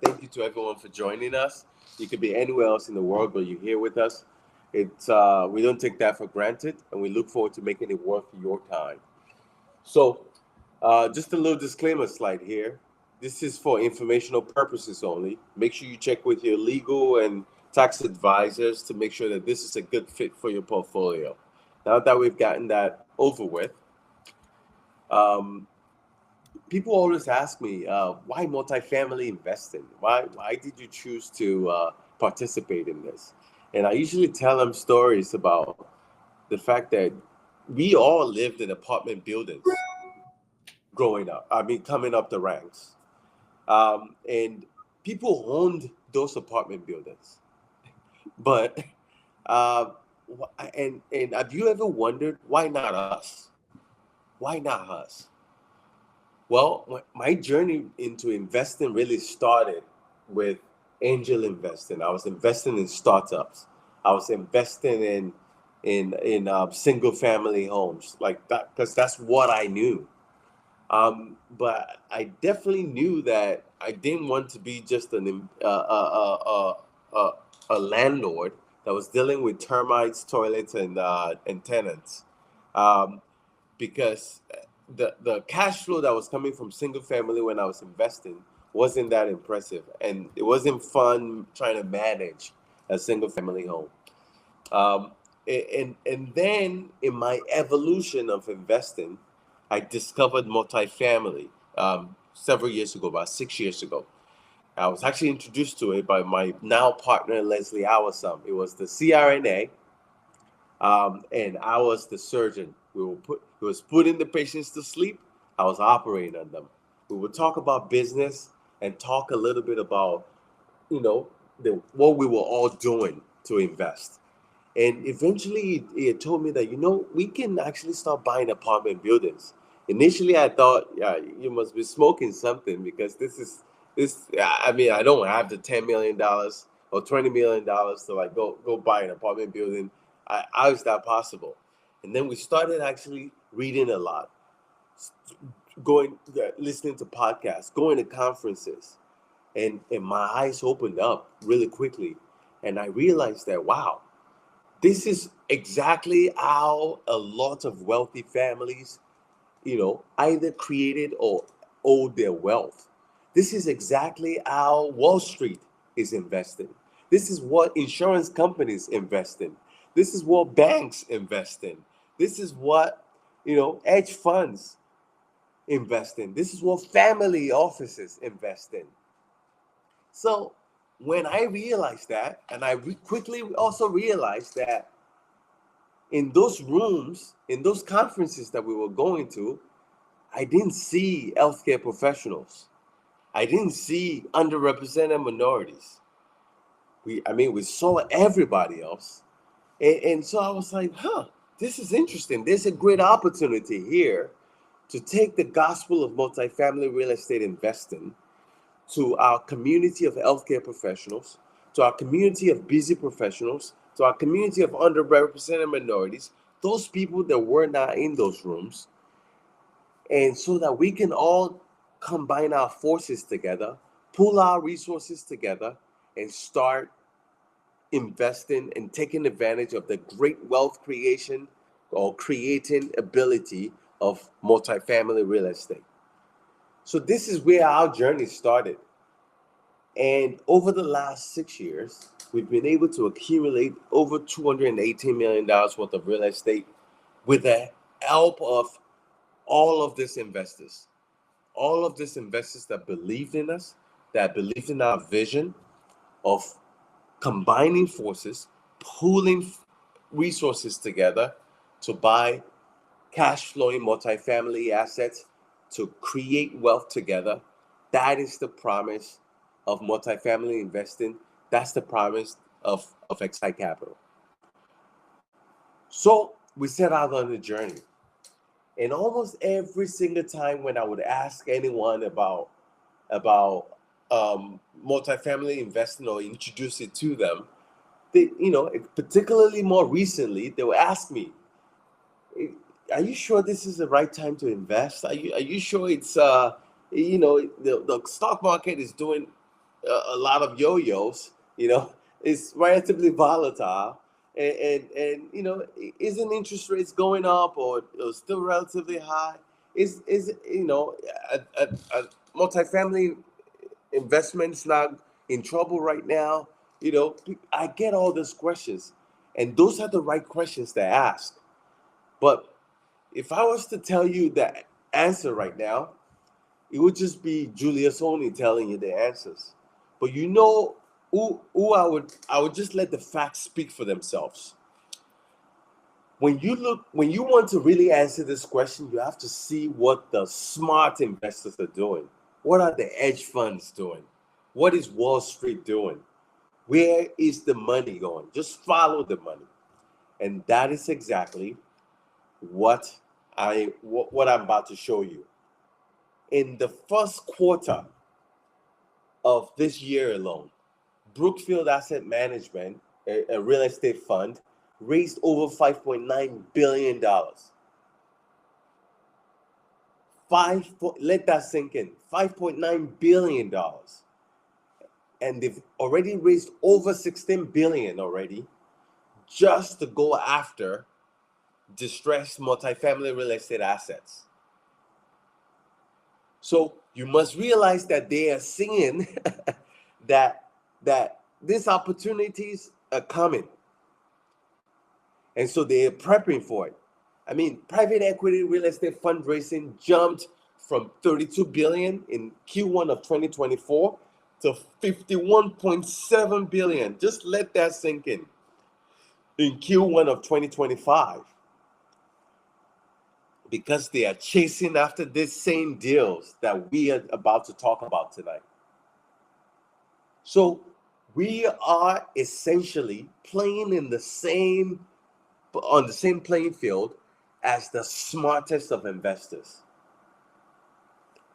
Thank you to everyone for joining us. You could be anywhere else in the world, but you're here with us. We don't take that for granted, and we look forward to making it worth your time. So, just a little disclaimer slide here. This is for informational purposes only. Make sure you check with your legal and tax advisors to make sure that this is a good fit for your portfolio. Now that we've gotten that over with, um, people always ask me, why multifamily investing? Why did you choose to participate in this? And I usually tell them stories about the fact that we all lived in apartment buildings growing up. I mean, coming up the ranks, and people owned those apartment buildings. But uh, and have you ever wondered why not us? Why not us? Well, my journey into investing really started with angel investing. I was investing in startups. I was investing in single family homes like that because that's what I knew. But I definitely knew that I didn't want to be just a landlord that was dealing with termites, toilets, and tenants. Um, because the cash flow that was coming from single family when I was investing wasn't that impressive, and it wasn't fun trying to manage a single family home. Um, and then in my evolution of investing, I discovered multifamily several years ago, about 6 years ago. I was actually introduced to it by my now partner Leslie Awasam. It was the CRNA, and I was the surgeon. We was putting the patients to sleep. I was operating on them. We would talk about business and talk a little bit about, you know, what we were all doing to invest. And eventually, it told me that we can actually start buying apartment buildings. Initially, I thought, yeah, you must be smoking something because this. I mean, I don't have the $10 million or $20 million to like go buy an apartment building. How is that possible? And then we started actually reading a lot, going, listening to podcasts, going to conferences, and my eyes opened up really quickly, and I realized that wow, this is exactly how a lot of wealthy families, either created or owed their wealth. This is exactly how Wall Street is investing. This is what insurance companies invest in. This is what banks invest in. This is what, hedge funds invest in. This is what family offices invest in. So when I realized that, and I quickly also realized that in those rooms, in those conferences that we were going to, I didn't see healthcare professionals. I didn't see underrepresented minorities. We saw everybody else. And so I was like, this is interesting. There's a great opportunity here to take the gospel of multifamily real estate investing to our community of healthcare professionals, to our community of busy professionals, to our community of underrepresented minorities, those people that were not in those rooms, and so that we can all combine our forces together, pull our resources together, and start investing and taking advantage of the great wealth creation or creating ability of multifamily real estate. So this is where our journey started. And over the last 6 years, we've been able to accumulate over $218 million worth of real estate with the help of all of these investors. All of these investors that believed in us, that believed in our vision of combining forces, pooling resources together to buy cash flowing multifamily assets to create wealth together. That is the promise of multifamily investing. That's the promise of Excite Capital. So we set out on a journey. And almost every single time when I would ask anyone about multifamily investing or introduce it to them, they, particularly more recently, they would ask me, are you sure this is the right time to invest? Are you sure it's the stock market is doing a lot of yo-yos. It's relatively volatile, and isn't interest rates going up or still relatively high? Is a multifamily investments not in trouble right now? I get all those questions, and those are the right questions to ask. But if I was to tell you the answer right now, it would just be Julius only telling you the answers. But who I would just let the facts speak for themselves. When you want to really answer this question, you have to see what the smart investors are doing. What are the hedge funds doing? What is Wall Street doing? Where is the money going? Just follow the money. And that is exactly what I'm about to show you. In the first quarter of this year alone, Brookfield Asset Management, a real estate fund, raised over $5.9 billion. Let that sink in. $5.9 billion. And they've already raised over $16 billion already just to go after distressed multifamily real estate assets. So you must realize that they are seeing that these opportunities are coming. And so they are prepping for it. I mean, private equity real estate fundraising jumped from 32 billion in Q1 of 2024 to 51.7 billion. Just let that sink in Q1 of 2025. Because they are chasing after these same deals that we are about to talk about tonight. So we are essentially playing on the same playing field as the smartest of investors.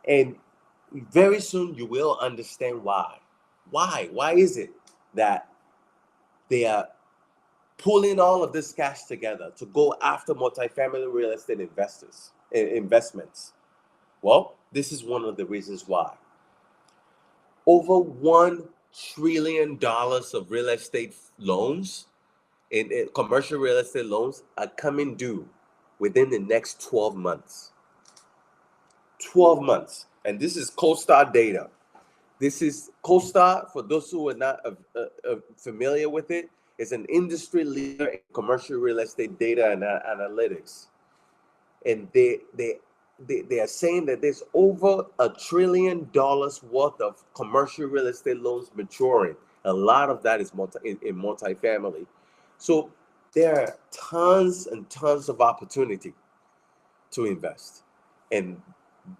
And very soon you will understand why. Why is it that they are pulling all of this cash together to go after multifamily real estate investments? Well, this is one of the reasons why. Over $1 trillion of real estate loans, in commercial real estate loans, are coming due within the next 12 months. 12 months. And this is CoStar data. This is CoStar, for those who are not familiar with it, is an industry leader in commercial real estate data and analytics. And they are saying that there's over $1 trillion worth of commercial real estate loans maturing. A lot of that is in multifamily. So there are tons and tons of opportunity to invest. And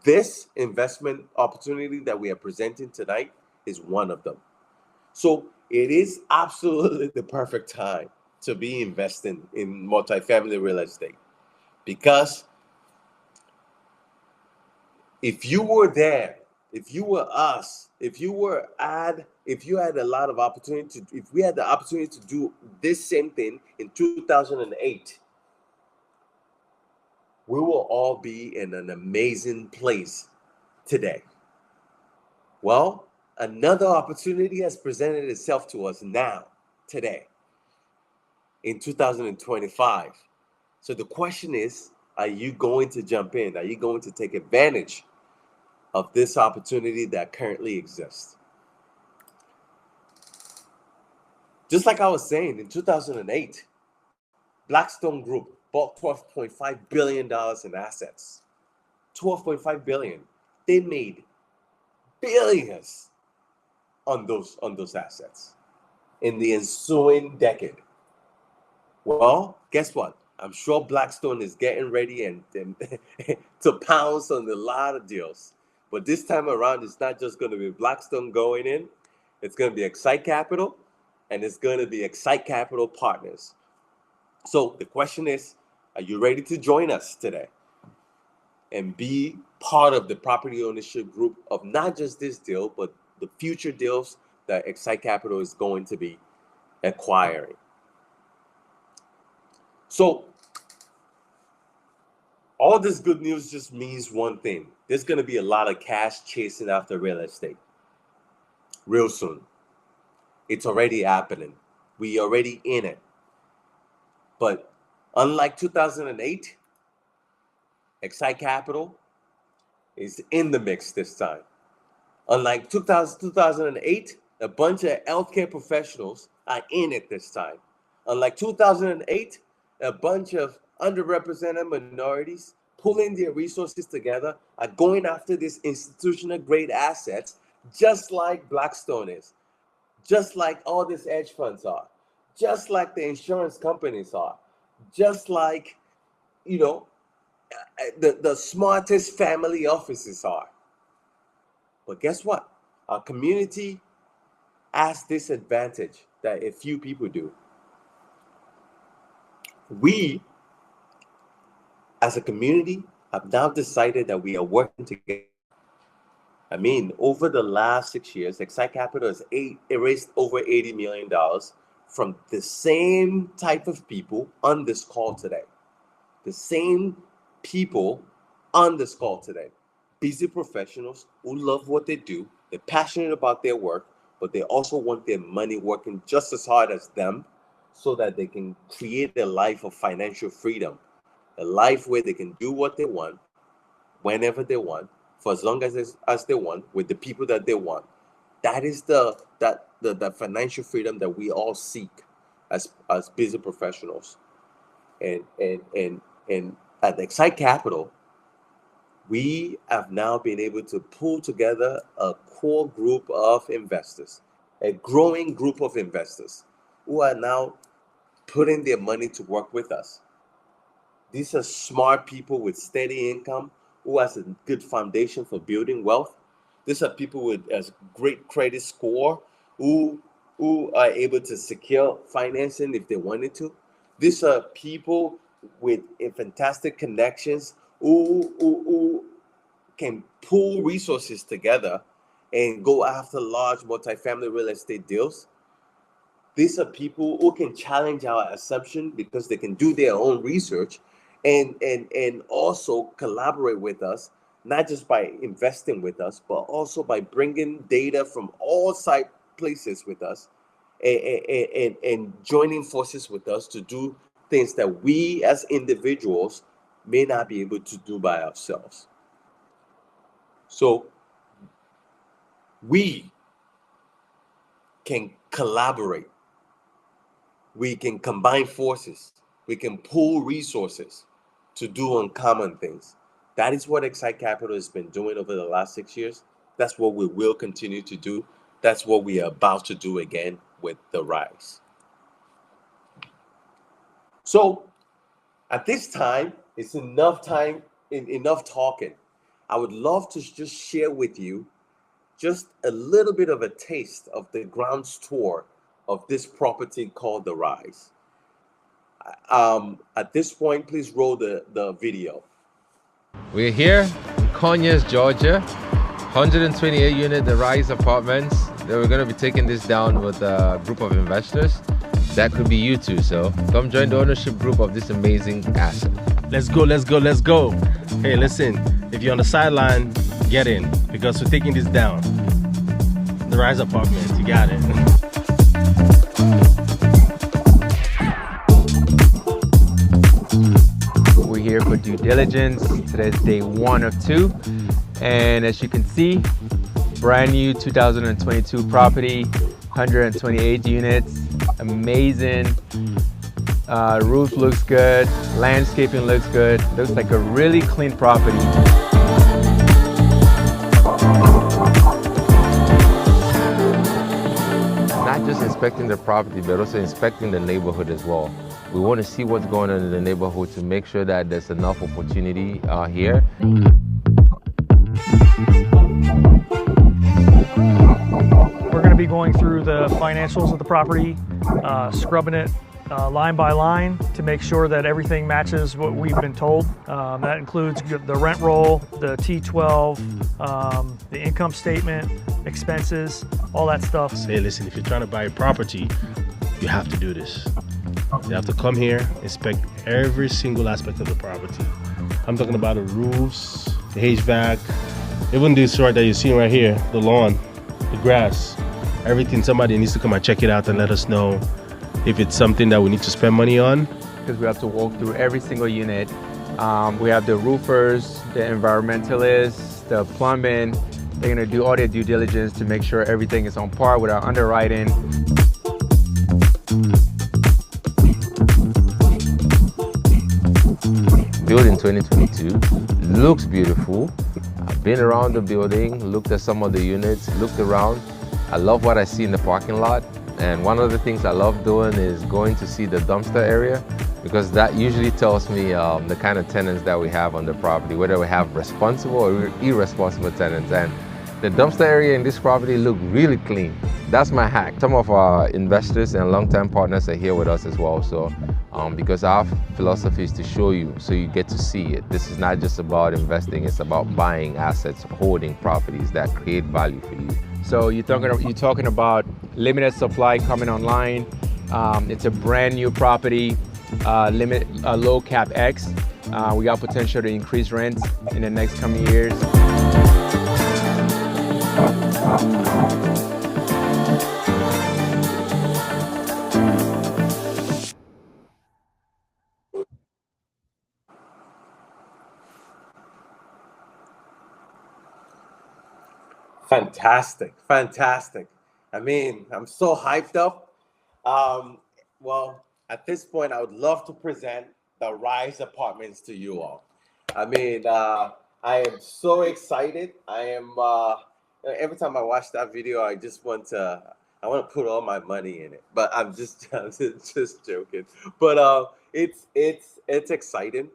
this investment opportunity that we are presenting tonight is one of them. So it is absolutely the perfect time to be investing in multifamily real estate, because if you were there, if you were us, if you had a lot of opportunity, if we had the opportunity to do this same thing in 2008, we will all be in an amazing place today. Well, another opportunity has presented itself to us now, today, in 2025. So the question is, are you going to jump in? Are you going to take advantage of this opportunity that currently exists? Just like I was saying, in 2008, Blackstone Group bought $12.5 billion in assets. $12.5 billion. They made billions on those assets in the ensuing decade. Well, guess what? I'm sure Blackstone is getting ready and to pounce on a lot of deals. But this time around, it's not just going to be Blackstone going in. It's going to be Excite Capital, and it's going to be Excite Capital Partners. So the question is, are you ready to join us today and be part of the property ownership group of not just this deal, but the future deals that Excite Capital is going to be acquiring? So all this good news just means one thing. There's going to be a lot of cash chasing after real estate. real soon. It's already happening. We already in it. But unlike 2008, Excite Capital is in the mix this time. Unlike 2008, a bunch of healthcare professionals are in it this time. Unlike 2008, a bunch of underrepresented minorities pulling their resources together are going after these institutional grade assets, just like Blackstone is, just like all these hedge funds are, just like the insurance companies are, just like, you know, the smartest family offices are. But guess what? Our community has this advantage that a few people do. We, as a community, have now decided that we are working together. I mean, over the last 6 years, Excite Capital has raised over $80 million from the same type of people on this call today. The same people on this call today. Busy professionals who love what they do, they're passionate about their work, but they also want their money working just as hard as them so that they can create a life of financial freedom, a life where they can do what they want, whenever they want, for as long as they want, with the people that they want. That is the financial freedom that we all seek as busy professionals. And at Excite Capital, we have now been able to pull together a core group of investors, a growing group of investors who are now putting their money to work with us. These are smart people with steady income who has a good foundation for building wealth. These are people with a great credit score who are able to secure financing if they wanted to. These are people with fantastic connections who can pool resources together and go after large multifamily real estate deals. These are people who can challenge our assumption because they can do their own research and also collaborate with us, not just by investing with us, but also by bringing data from all side places with us and joining forces with us to do things that we as individuals may not be able to do by ourselves. So we can collaborate. We can combine forces. We can pool resources to do uncommon things. That is what Excite Capital has been doing over the last 6 years. That's what we will continue to do. That's what we are about to do again with the Rise. So at this time, it's enough talking. I would love to just share with you just a little bit of a taste of the grounds tour of this property called the Rise. At this point, please roll the video. We're here in Conyers, Georgia, 128 unit, the Rise Apartments. We're going to be taking this down with a group of investors. That could be you too, so come join the ownership group of this amazing asset. Let's go, let's go, let's go. Hey, listen, if you're on the sideline, get in, because we're taking this down. The Rise Apartments, you got it. We're here for due diligence. Today's day 1 of 2. And as you can see, brand new 2022 property, 128 units, amazing. Roof looks good, landscaping looks good. Looks like a really clean property. Not just inspecting the property, but also inspecting the neighborhood as well. We want to see what's going on in the neighborhood to make sure that there's enough opportunity here. We're going to be going through the financials of the property, scrubbing it line by line to make sure that everything matches what we've been told. That includes the rent roll, the T12, the income statement, expenses, all that stuff. Hey, listen, if you're trying to buy a property, you have to do this. You have to come here, inspect every single aspect of the property. I'm talking about the roofs, the HVAC, even this right that you're seeing right here, the lawn, the grass. everything. Somebody needs to come and check it out and let us know if it's something that we need to spend money on. Because we have to walk through every single unit. We have the roofers, the environmentalists, the plumbing. They're gonna do all their due diligence to make sure everything is on par with our underwriting. Building 2022 looks beautiful. I've been around the building, looked at some of the units, looked around. I love what I see in the parking lot. And one of the things I love doing is going to see the dumpster area, because that usually tells me the kind of tenants that we have on the property, whether we have responsible or irresponsible tenants. And the dumpster area in this property look really clean. That's my hack. Some of our investors and long-term partners are here with us as well. So because our philosophy is to show you so you get to see it. This is not just about investing, it's about buying assets, holding properties that create value for you. So you're talking about limited supply coming online. It's a brand new property, low CapEx. We got potential to increase rents in the next coming years. Fantastic, fantastic. I mean, I'm so hyped up. Well, at this point, I would love to present the Rise Apartments to you all. I mean, I am so excited. I am. Every time I watch that video, I just want to. I want to put all my money in it, but I'm just joking. But it's exciting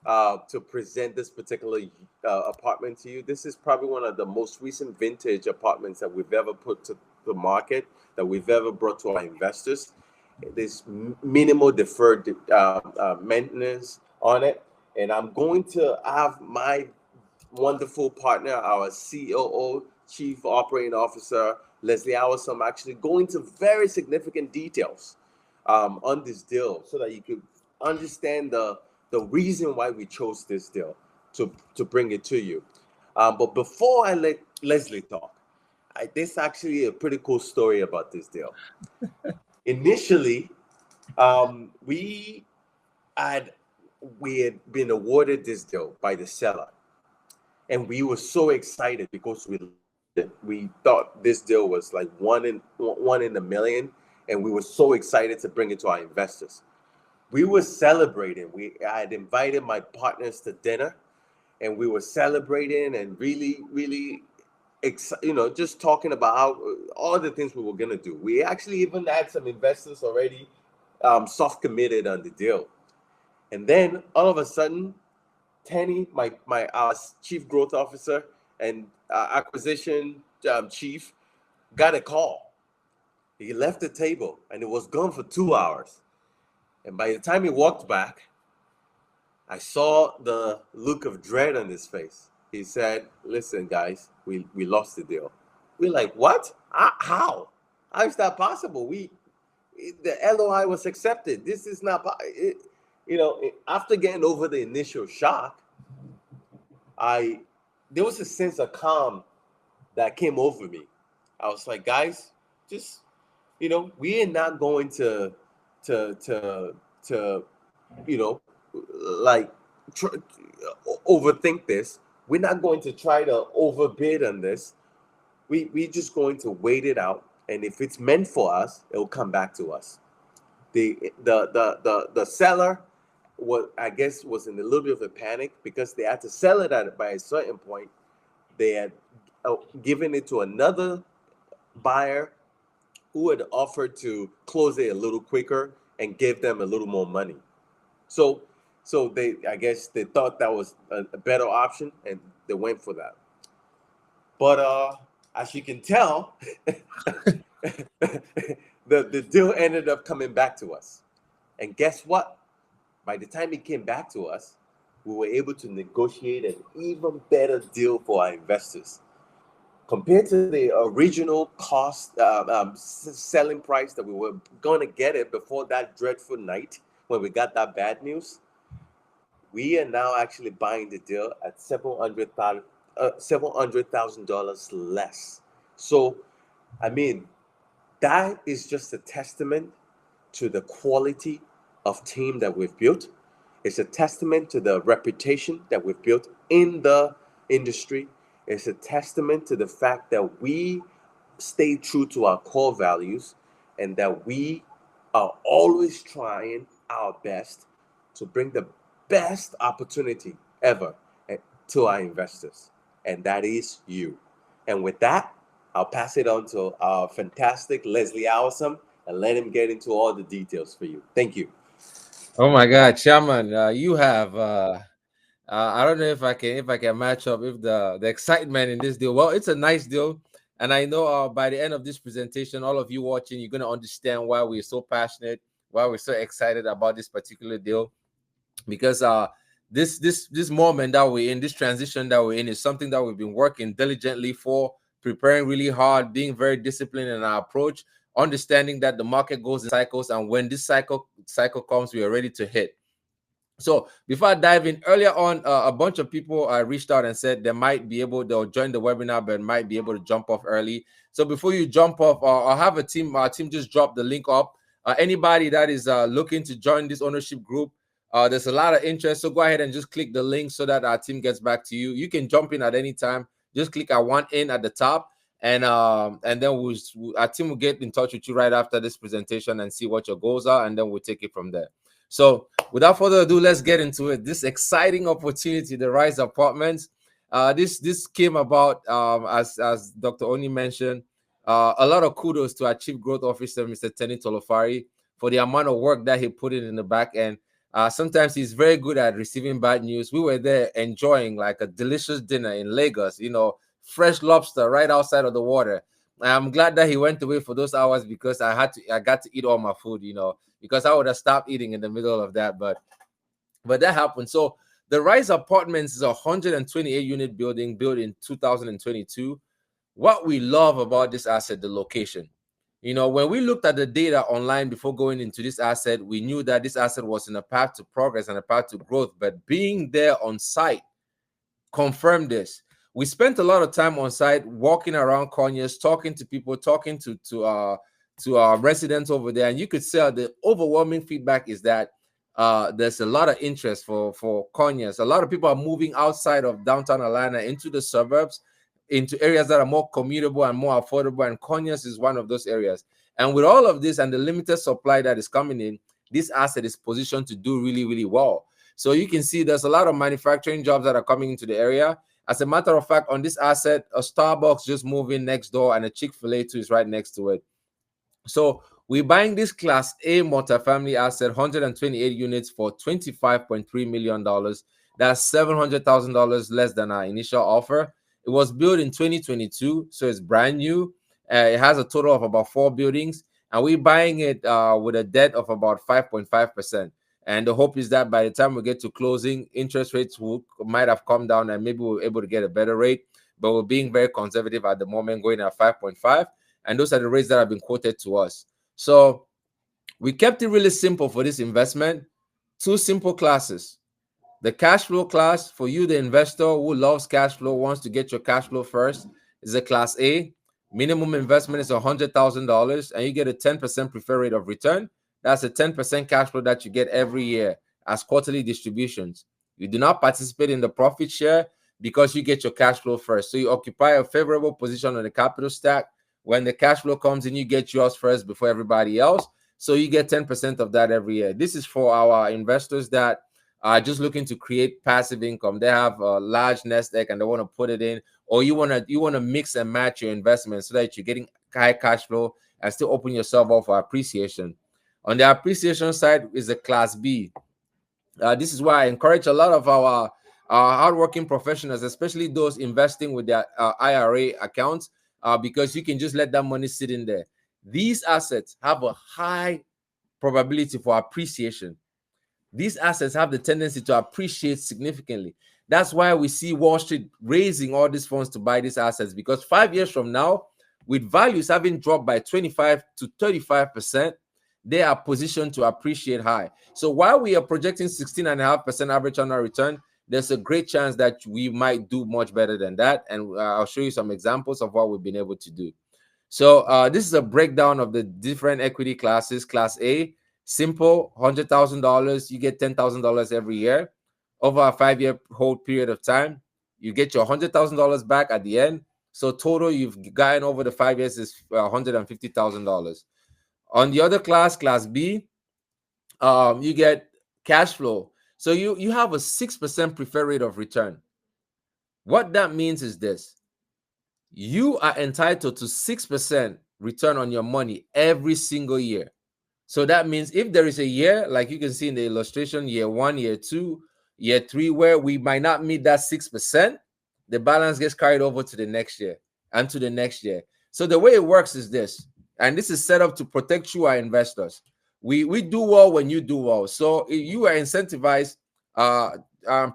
to present this particular apartment to you. This is probably one of the most recent vintage apartments that we've ever put to the market, that we've ever brought to our investors. There's minimal deferred maintenance on it. And I'm going to have my wonderful partner, our COO, Chief Operating Officer, Leslie Awesome, actually go into very significant details on this deal so that you could understand the reason why we chose this deal to bring it to you. But before I let Leslie talk, there's actually a pretty cool story about this deal. Initially, we had been awarded this deal by the seller, and we were so excited because we thought this deal was like one in a million, and we were so excited to bring it to our investors. We were celebrating. I had invited my partners to dinner, and we were celebrating and really just talking about how all the things we were gonna do. We actually even had some investors already soft committed on the deal. And then all of a sudden, Tenny, our chief growth officer and acquisition chief, got a call. He left the table and it was gone for 2 hours. And by the time he walked back, I saw the look of dread on his face. He said, "Listen, guys, we lost the deal." We're like, "What? How? How is that possible? The LOI was accepted. This is not." After getting over the initial shock, there was a sense of calm that came over me. I was like, "Guys, just we are not going to overthink this. We're not going to try to overbid on this. We're just going to wait it out, and if it's meant for us, it will come back to us." The seller was in a little bit of a panic because they had to sell it by a certain point. They had given it to another buyer who had offered to close it a little quicker and give them a little more money. So they thought that was a better option, and they went for that. But as you can tell, the deal ended up coming back to us. And guess what? By the time it came back to us, we were able to negotiate an even better deal for our investors. Compared to the original cost, selling price that we were going to get it before that dreadful night when we got that bad news, we are now actually buying the deal at $700,000 less. So, I mean, That is just a testament to the quality of team that we've built. It's a testament to the reputation that we've built in the industry. It's a testament to the fact that we stay true to our core values and that we are always trying our best to bring the best opportunity ever to our investors. And that is you. And with that, I'll pass it on to our fantastic Leslie Awesome and let him get into all the details for you. Thank you. Oh my God, Chairman, you have I don't know if I can match up if the excitement in this deal. Well, it's a nice deal, and I know by the end of this presentation, all of you watching, you're gonna understand why we're so passionate, why we're so excited about this particular deal, because this moment that we're in, this transition that we're in, is something that we've been working diligently for, preparing really hard, being very disciplined in our approach, understanding that the market goes in cycles, and when this cycle comes, we are ready to hit. So before I dive in, earlier on, a bunch of people reached out and said they'll join the webinar, but might be able to jump off early. So before you jump off, I'll have our team just drop the link up. Anybody that is looking to join this ownership group, there's a lot of interest. So go ahead and just click the link so that our team gets back to you. You can jump in at any time. Just click I want in at the top. And then our team will get in touch with you right after this presentation and see what your goals are. And then we'll take it from there. So without further ado, let's get into it. This exciting opportunity, the Rise Apartments. This came about as Dr. Oni mentioned. A lot of kudos to our Chief Growth Officer, Mr. Tenny Tolofari, for the amount of work that he put in the back end. Sometimes he's very good at receiving bad news. We were there enjoying like a delicious dinner in Lagos, fresh lobster right outside of the water. I'm glad that he went away for those hours because I got to eat all my food, because I would have stopped eating in the middle of that, but that happened. So the Rise Apartments is a 128 unit building built in 2022. What we love about this asset, the location. When we looked at the data online before going into this asset, we knew that this asset was in a path to progress and a path to growth, but being there on site confirmed this. We spent a lot of time on site, walking around Conyers, talking to people, talking to our residents over there, and you could say the overwhelming feedback is that there's a lot of interest for Conyers. A lot of people are moving outside of downtown Atlanta into the suburbs, into areas that are more commutable and more affordable, and Conyers is one of those areas. And with all of this and the limited supply that is coming in, this asset is positioned to do really, really well. So you can see there's a lot of manufacturing jobs that are coming into the area. As a matter of fact, on this asset, a Starbucks just moved in next door, and a ChickfilA too is right next to it. So we're buying this Class A multifamily asset, 128 units for $25.3 million. That's $700,000 less than our initial offer. It was built in 2022, so it's brand new. It has a total of about 4 buildings, and we're buying it with a debt of about 5.5%. And the hope is that by the time we get to closing, interest rates might have come down, and maybe we're able to get a better rate. But we're being very conservative at the moment, going at 5.5. And those are the rates that have been quoted to us. So we kept it really simple for this investment. 2 simple classes. The cash flow class, for you, the investor who loves cash flow, wants to get your cash flow first, is a Class A. Minimum investment is $100,000, and you get a 10% preferred rate of return. That's a 10% cash flow that you get every year as quarterly distributions. You do not participate in the profit share because you get your cash flow first. So you occupy a favorable position on the capital stack. When the cash flow comes in, you get yours first before everybody else. So you get 10% of that every year. This is for our investors that are just looking to create passive income. They have a large nest egg and they want to put it in, or you want to mix and match your investments so that you're getting high cash flow and still open yourself up for appreciation. On the appreciation side is a Class B. This is why I encourage a lot of our hardworking professionals, especially those investing with their IRA accounts, because you can just let that money sit in there. These assets have a high probability for appreciation. These assets have the tendency to appreciate significantly. That's why we see Wall Street raising all these funds to buy these assets, because 5 years from now, with values having dropped by 25 to 35%, they are positioned to appreciate high. So while we are projecting 16.5% average annual return, there's a great chance that we might do much better than that. And I'll show you some examples of what we've been able to do. So this is a breakdown of the different equity classes. Class A, simple, $100,000. You get $10,000 every year. Over a 5-year hold period of time, you get your $100,000 back at the end. So total you've gotten over the 5 years is $150,000. On the other class, Class B, you get cash flow. So you have a 6% preferred rate of return. What that means is this: you are entitled to 6% return on your money every single year. So that means if there is a year, like you can see in the illustration, year 1, year 2, year 3, where we might not meet that 6%, the balance gets carried over to the next year and to the next year. So the way it works is this, and this is set up to protect you, our investors. We do well when you do well. So you are incentivized,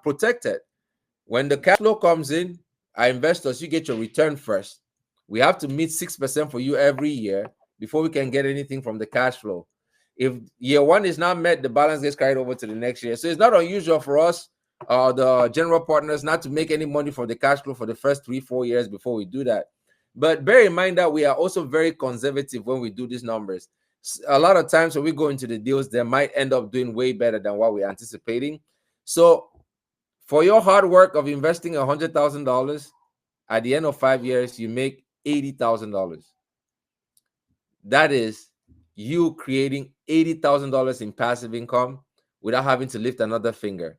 protected. When the cash flow comes in, our investors, you get your return first. We have to meet 6% for you every year before we can get anything from the cash flow. If year 1 is not met, the balance gets carried over to the next year. So it's not unusual for us, the general partners, not to make any money from the cash flow for the first 3-4 years before we do that. But bear in mind that we are also very conservative when we do these numbers. A lot of times when we go into the deals, they might end up doing way better than what we're anticipating. So for your hard work of investing $100,000, at the end of 5 years, you make $80,000. That is you creating $80,000 in passive income without having to lift another finger.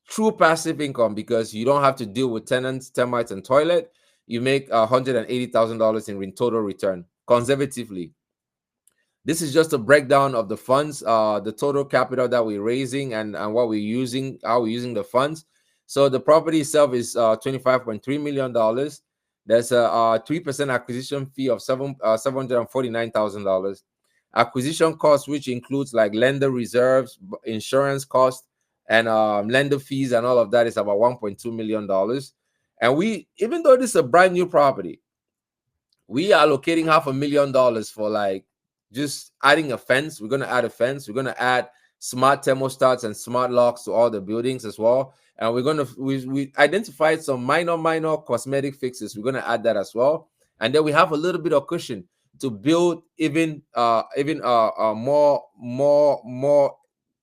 True passive income, because you don't have to deal with tenants, termites, and toilet. You make $180,000 in total return conservatively. This is just a breakdown of the funds, the total capital that we're raising, and what we're using, how we're using the funds. So the property itself is $25.3 million. There's a 3% acquisition fee of $749,000. Acquisition cost, which includes like lender reserves, insurance cost, and lender fees, and all of that, is about $1.2 million. And we, even though this is a brand new property, we are allocating $500,000 for like just adding a fence. We're going to add a fence. We're going to add smart thermostats and smart locks to all the buildings as well. And we're going to, we identified some minor cosmetic fixes. We're going to add that as well. And then we have a little bit of cushion to build even more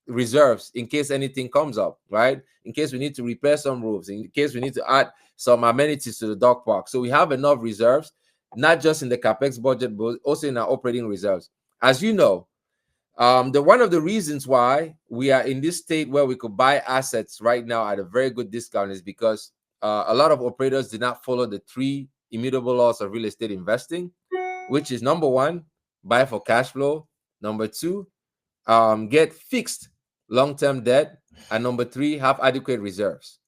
reserves in case anything comes up, right? In case we need to repair some roofs, in case we need to add some amenities to the dog park. So we have enough reserves, not just in the capex budget, but also in our operating reserves. As you know, one of the reasons why we are in this state where we could buy assets right now at a very good discount is because a lot of operators did not follow the 3 immutable laws of real estate investing, which is number 1, buy for cash flow. Number 2, get fixed long-term debt. And number 3, have adequate reserves.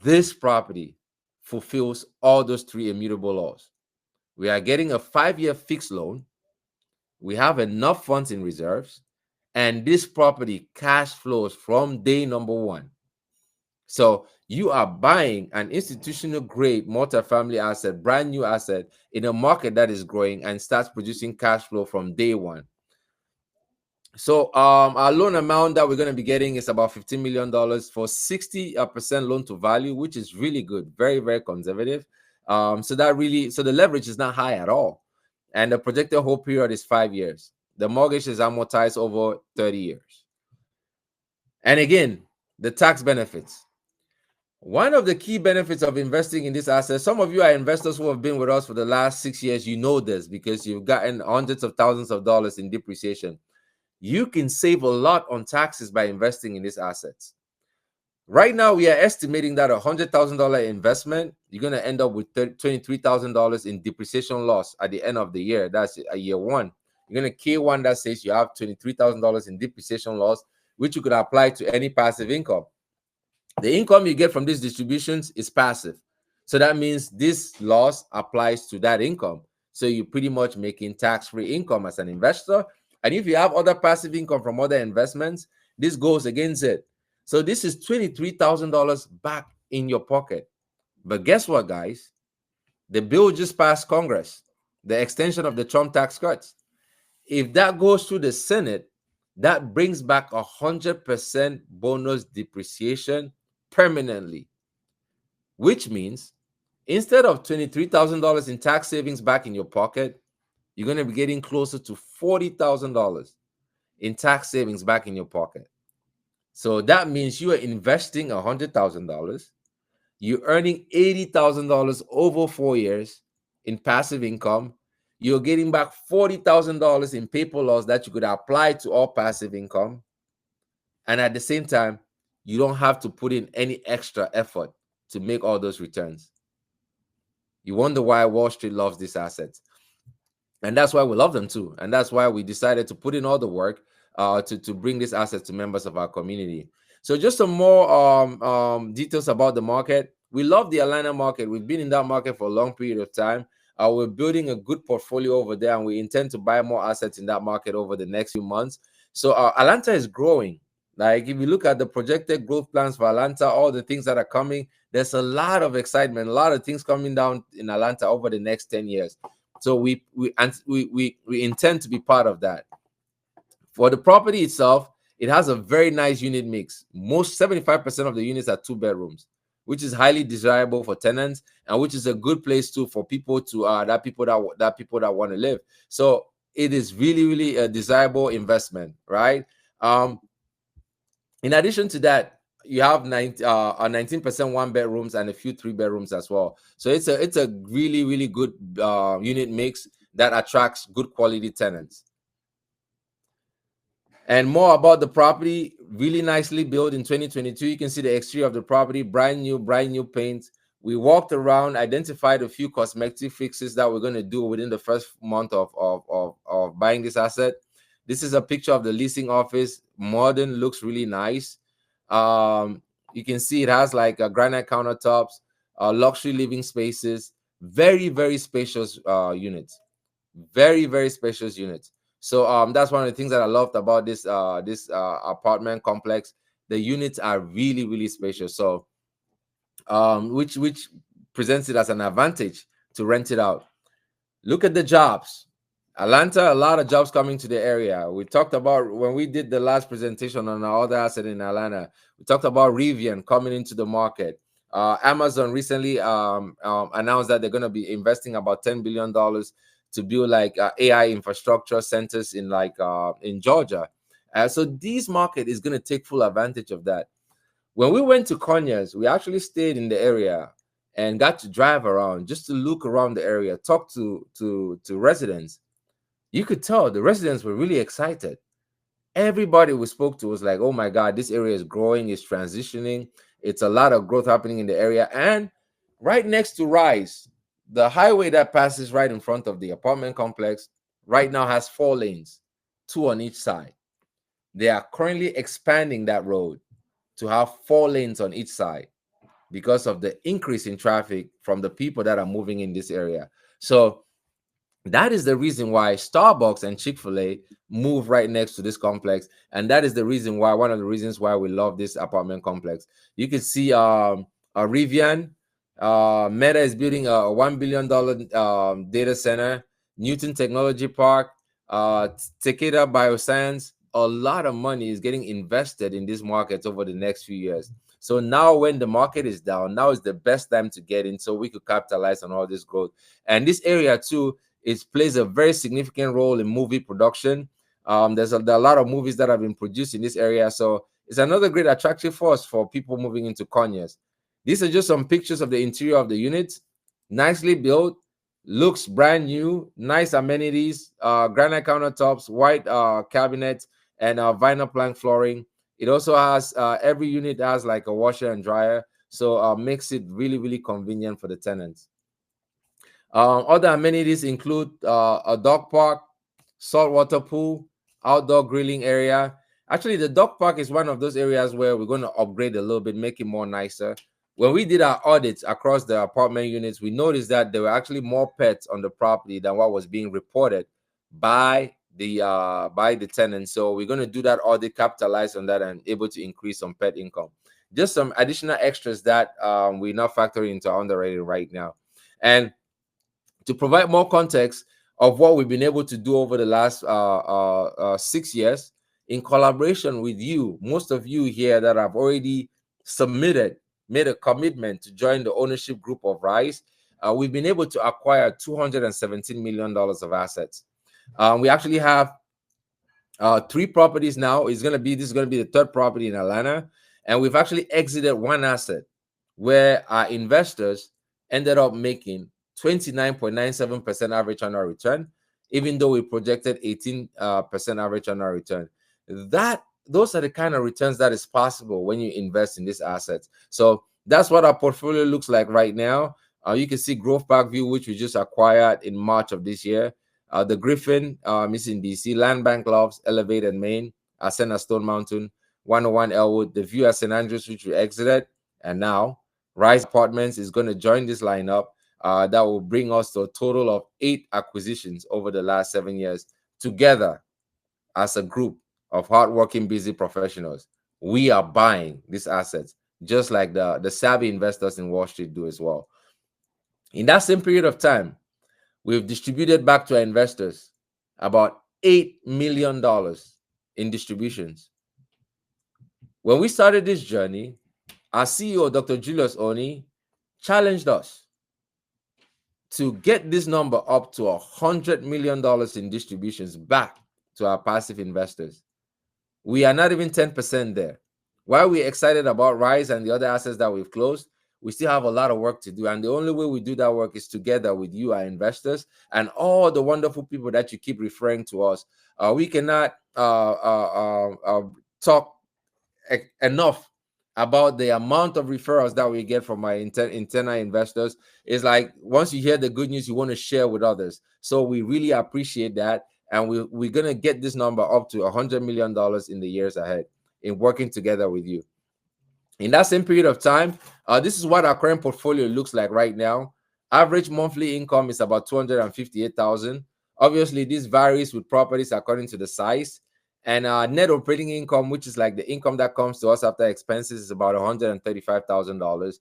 This property fulfills all those 3 immutable laws. We are getting a 5-year fixed loan. We have enough funds in reserves, and this property cash flows from day number 1. So you are buying an institutional grade multifamily asset, brand new asset, in a market that is growing and starts producing cash flow from day 1. So our loan amount that we're going to be getting is about $15 million for 60% loan to value, which is really good, very, very conservative. So the leverage is not high at all. And the projected hold period is 5 years. The mortgage is amortized over 30 years. And again, the tax benefits. One of the key benefits of investing in this asset, some of you are investors who have been with us for the last 6 years. You know this because you've gotten hundreds of thousands of dollars in depreciation. You can save a lot on taxes by investing in these assets. Right now, we are estimating that $100,000 investment, you're going to end up with $23,000 in depreciation loss at the end of the year. That's a year 1. You're going to K1 that says you have $23,000 in depreciation loss, which you could apply to any passive income. The income you get from these distributions is passive. So that means this loss applies to that income. So you're pretty much making tax-free income as an investor. And if you have other passive income from other investments, this goes against it. So this is $23,000 back in your pocket. But guess what, guys? The bill just passed Congress, the extension of the Trump tax cuts. If that goes through the Senate, that brings back 100% bonus depreciation permanently, which means instead of $23,000 in tax savings back in your pocket, you're going to be getting closer to $40,000 in tax savings back in your pocket. So that means you are investing $100,000. You're earning $80,000 over 4 years in passive income. You're getting back $40,000 in paper loss that you could apply to all passive income. And at the same time, you don't have to put in any extra effort to make all those returns. You wonder why Wall Street loves these assets. And that's why we love them too. And that's why we decided to put in all the work to bring these assets to members of our community. So just some more details about the market. We love the Atlanta market. We've been in that market for a long period of time. We're building a good portfolio over there, and we intend to buy more assets in that market over the next few months. So Atlanta is growing. Like if you look at the projected growth plans for Atlanta, all the things that are coming, there's a lot of excitement, a lot of things coming down in Atlanta over the next 10 years. So we intend to be part of that. For the property itself, it has a very nice unit mix. Most 75% of the units are 2 bedrooms, which is highly desirable for tenants, and which is a good place too for people to people that want to live. So it is really a desirable investment, right? In addition to that, you have 19% 1 bedrooms and a few 3 bedrooms as well. So it's a really good unit mix that attracts good quality tenants. And more about the property, really nicely built in 2022. You can see the exterior of the property, brand new paint. We walked around, identified a few cosmetic fixes that we're going to do within the first month of buying this asset. This is a picture of the leasing office. Modern, looks really nice. You can see it has like granite countertops, luxury living spaces, very spacious units, very spacious units. So that's one of the things that I loved about this apartment complex. The units are really spacious. So which presents it as an advantage to rent it out. Look at the jobs. Atlanta, a lot of jobs coming to the area. We talked about when we did the last presentation on our other asset in Atlanta. We talked about Rivian coming into the market. Amazon recently announced that they're going to be investing about $10 billion to build like AI infrastructure centers in in Georgia. So this market is going to take full advantage of that. When we went to Conyers, we actually stayed in the area and got to drive around just to look around the area, talk to residents. You could tell the residents were really excited. Everybody we spoke to was like, oh my God, this area is growing, it's transitioning. It's a lot of growth happening in the area. And right next to Rise, the highway that passes right in front of the apartment complex right now has 4 lanes, 2 on each side. They are currently expanding that road to have 4 lanes on each side because of the increase in traffic from the people that are moving in this area. So that is the reason why Starbucks and Chick-fil-A move right next to this complex. And that is the reason why, one of the reasons why we love this apartment complex. You can see Rivian, Meta is building a $1 billion data center, Newton Technology Park, Takeda Bioscience. A lot of money is getting invested in these markets over the next few years. So now when the market is down, now is the best time to get in so we could capitalize on all this growth. And this area too, it plays a very significant role in movie production. There's a lot of movies that have been produced in this area. So it's another great attractive force for people moving into Conyers. These are just some pictures of the interior of the unit. Nicely built, looks brand new, nice amenities, granite countertops, white cabinets, and vinyl plank flooring. It also has, every unit has like a washer and dryer. So makes it really convenient for the tenants. Other amenities include a dog park, saltwater pool, outdoor grilling area. Actually, the dog park is one of those areas where we're going to upgrade a little bit, make it more nicer. When we did our audits across the apartment units, we noticed that there were actually more pets on the property than what was being reported by the tenants. So we're going to do that audit, capitalize on that, and able to increase some pet income. Just some additional extras that we're not factoring into our underwriting right now. And to provide more context of what we've been able to do over the last 6 years in collaboration with you, most of you here that have already made a commitment to join the ownership group of Rise. we've been able to acquire $217 million of assets. We actually have 3 properties now. This is going to be the 3rd property in Atlanta, and we've actually exited one asset where our investors ended up making 29.97% average annual return, even though we projected 18% average annual return. Those are the kind of returns that is possible when you invest in these assets. So that's what our portfolio looks like right now. You can see Grove Park View, which we just acquired in March of this year. The Griffin is in DC, Land Bank Lofts, Elevated Maine, Ascena Stone Mountain, 101 Elwood, the View at St. Andrews, which we exited, and now Rise Apartments is going to join this lineup. That will bring us to a total of 8 acquisitions over the last 7 years together as a group of hardworking, busy professionals. We are buying these assets just like the savvy investors in Wall Street do as well. In that same period of time, we've distributed back to our investors about $8 million in distributions. When we started this journey, our CEO, Dr. Julius Oni, challenged us to get this number up to $100 million in distributions back to our passive investors. We are not even 10% there. While we're excited about Rise and the other assets that we've closed, we still have a lot of work to do. And the only way we do that work is together with you, our investors, and all the wonderful people that you keep referring to us. We cannot talk enough about the amount of referrals that we get from our internal investors. It's like once you hear the good news, you want to share with others. So we really appreciate that. And we're going to get this number up to $100 million in the years ahead in working together with you. In that same period of time, this is what our current portfolio looks like right now. Average monthly income is about $258,000. Obviously, this varies with properties according to the size. And net operating income, which is like the income that comes to us after expenses, is about $135,000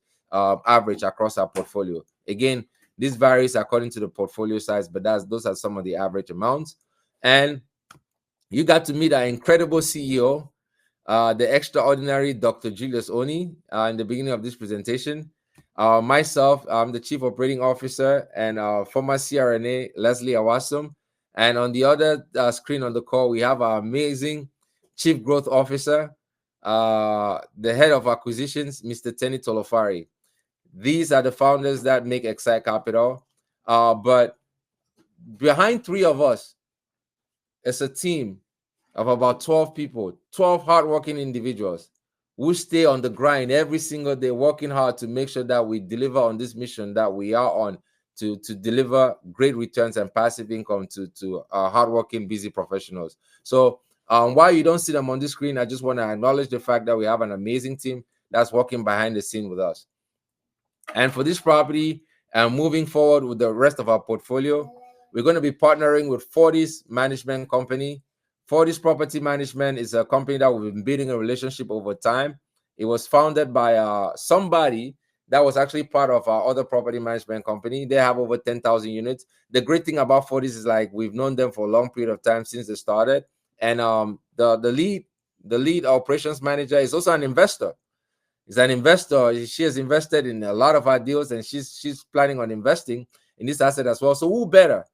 average across our portfolio. Again, this varies according to the portfolio size, but those are some of the average amounts. And you got to meet our incredible CEO, the extraordinary Dr. Julius Oni, in the beginning of this presentation. Myself, I'm the Chief Operating Officer, and former CRNA, Leslie Awasum. And on the other screen on the call, we have our amazing Chief Growth Officer, the Head of Acquisitions, Mr. Tenny Tolofari. These are the founders that make Excite Capital. But behind 3 of us, it's a team of about 12 people, 12 hardworking individuals who stay on the grind every single day, working hard to make sure that we deliver on this mission that we are on to deliver great returns and passive income to hardworking, busy professionals. So while you don't see them on the screen, I just want to acknowledge the fact that we have an amazing team that's working behind the scene with us. And for this property, and moving forward with the rest of our portfolio, we're going to be partnering with Fortis Management Company. Fortis Property Management is a company that we've been building a relationship over time. It was founded by somebody that was actually part of our other property management company. They have over 10,000 units. The great thing about Fortis is like we've known them for a long period of time since they started. And the lead operations manager is also an investor. Is an investor. She has invested in a lot of our deals, and she's planning on investing in this asset as well. So who better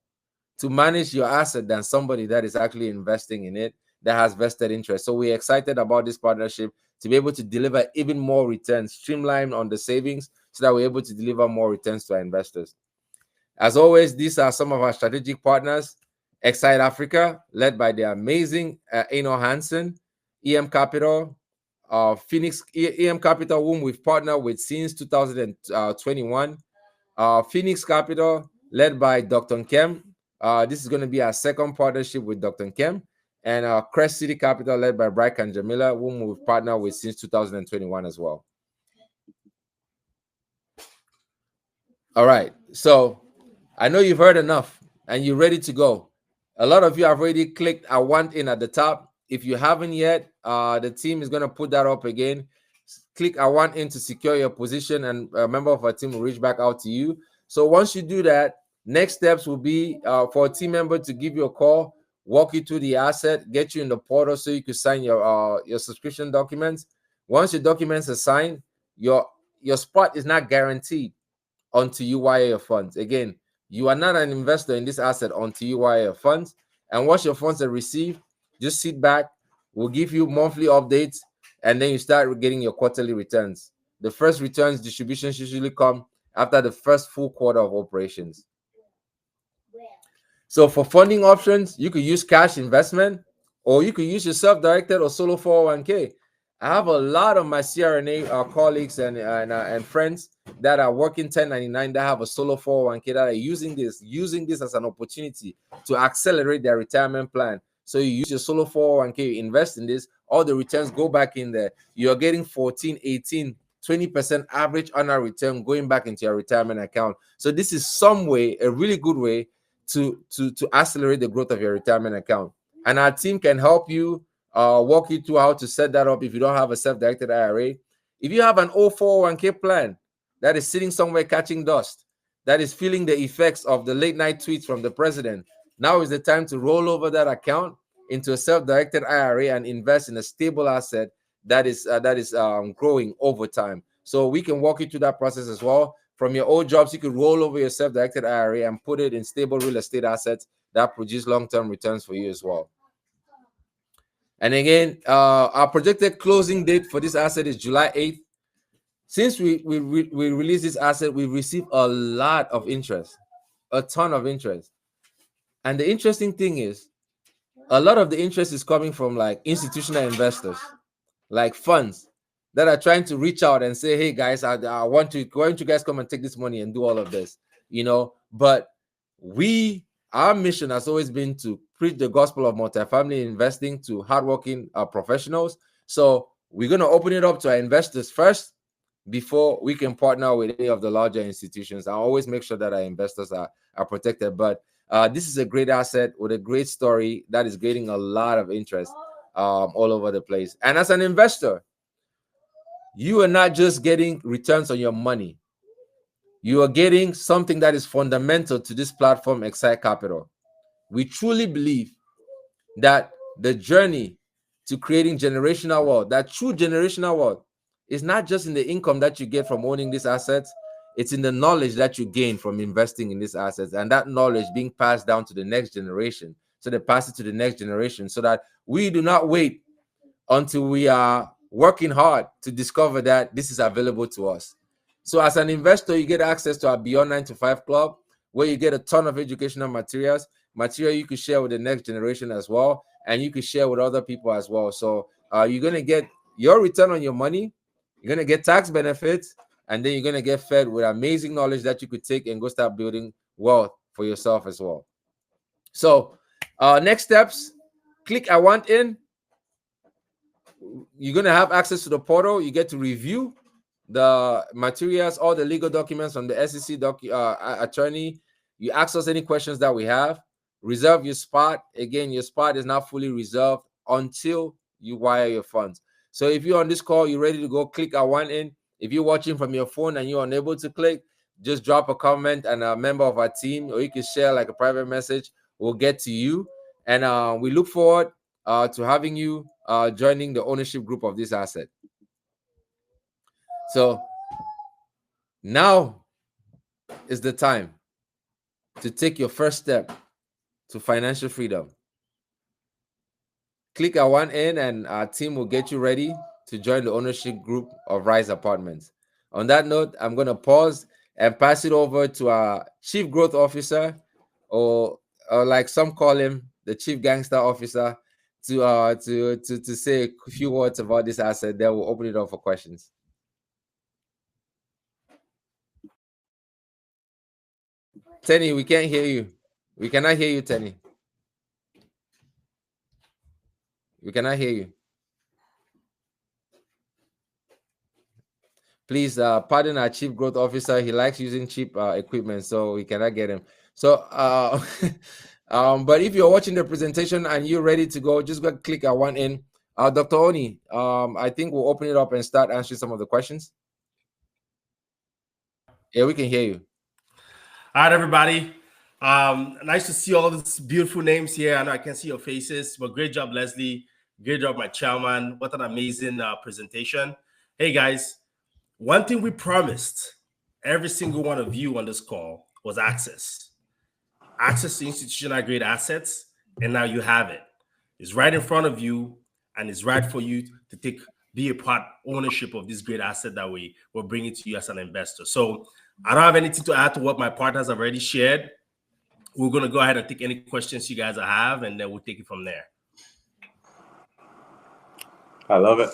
to manage your asset than somebody that is actually investing in it, that has vested interest? So we're excited about this partnership to be able to deliver even more returns, streamline on the savings, so that we're able to deliver more returns to our investors. As always, these are some of our strategic partners. Excite Africa, led by the amazing Eno Hansen, EM Capital, Phoenix EM Capital, whom we've partnered with since 2021. Phoenix Capital, led by Dr. Nkem. This is going to be our second partnership with Dr. Nkem. And Crest City Capital, led by Bright and Jamila, whom we've partnered with since 2021 as well. All right. So I know you've heard enough and you're ready to go. A lot of you have already clicked I want in at the top. If you haven't yet, the team is going to put that up again. Click I want in to secure your position, and a member of our team will reach back out to you. So once you do that, next steps will be for a team member to give you a call, walk you through the asset, get you in the portal so you can sign your subscription documents. Once your documents are signed, your spot is not guaranteed. until you wire your funds. Again, you are not an investor in this asset until you wire your funds. And once your funds are received, just sit back. We'll give you monthly updates, and then you start getting your quarterly returns. The first returns distributions usually come after the first full quarter of operations. So for funding options, you could use cash investment, or you could use your self-directed or solo 401k. I have a lot of my CRNA colleagues and friends that are working 1099 that have a solo 401k that are using this as an opportunity to accelerate their retirement plan. So you use your solo 401k, you invest in this, all the returns go back in there. You're getting 14, 18, 20% average annual return going back into your retirement account. So this is some way, a really good way to accelerate the growth of your retirement account. And our team can help you walk you through how to set that up if you don't have a self-directed IRA. If you have an old 401k plan that is sitting somewhere catching dust, that is feeling the effects of the late night tweets from the president, now is the time to roll over that account into a self-directed IRA and invest in a stable asset that is growing over time. So we can walk you through that process as well. From your old jobs, you could roll over your self-directed IRA and put it in stable real estate assets that produce long-term returns for you as well. And again, our projected closing date for this asset is July 8th. Since we released this asset, we've received a lot of interest, a ton of interest. And the interesting thing is, a lot of the interest is coming from like institutional investors, like funds that are trying to reach out and say, hey guys, I want you guys come and take this money and do all of this, but our mission has always been to preach the gospel of multifamily investing to hardworking professionals. So we're going to open it up to our investors first before we can partner with any of the larger institutions. I always make sure that our investors are protected, but this is a great asset with a great story that is getting a lot of interest all over the place. And as an investor, you are not just getting returns on your money. You are getting something that is fundamental to this platform, Excite Capital. We truly believe that the journey to creating generational wealth, that true generational wealth, is not just in the income that you get from owning these assets. It's in the knowledge that you gain from investing in these assets, and that knowledge being passed down to the next generation. So they pass it to the next generation so that we do not wait until we are working hard to discover that this is available to us. So as an investor, you get access to our Beyond 9 to 5 club, where you get a ton of educational material you could share with the next generation as well, and you could share with other people as well. So you're going to get your return on your money, you're going to get tax benefits, and then you're going to get fed with amazing knowledge that you could take and go start building wealth for yourself as well. So next steps, click I want in. You're going to have access to the portal. You get to review the materials, all the legal documents from the SEC attorney. You ask us any questions that we have. Reserve your spot. Again, your spot is not fully reserved until you wire your funds. So if you're on this call, you're ready to go, click I want in. If you're watching from your phone and you're unable to click, just drop a comment and a member of our team, or you can share like a private message. We'll get to you. And we look forward to having you joining the ownership group of this asset. So now is the time to take your first step to financial freedom. Click I want in, and our team will get you ready to join the ownership group of Rise Apartments. On that note, I'm going to pause and pass it over to our Chief Growth Officer, or like some call him, the Chief Gangster Officer, to say a few words about this asset. Then we'll open it up for questions. Tenny, we can't hear you. We cannot hear you, Tenny. We cannot hear you. Please pardon our Chief Growth Officer. He likes using cheap equipment, so we cannot get him. So, but if you're watching the presentation and you're ready to go, just go click I want in. Dr. Oni, I think we'll open it up and start answering some of the questions. Yeah, we can hear you. All right, everybody. Nice to see all these beautiful names here. I know I can't see your faces, but great job, Leslie. Great job, my chairman. What an amazing presentation. Hey, guys, one thing we promised every single one of you on this call was access to institutional grade assets, and now you have it. It's right in front of you, and it's right for you to be a part ownership of this great asset that we will bring it to you as an investor. So I don't have anything to add to what my partners have already shared. We're going to go ahead and take any questions you guys have, and then we'll take it from there. I love it.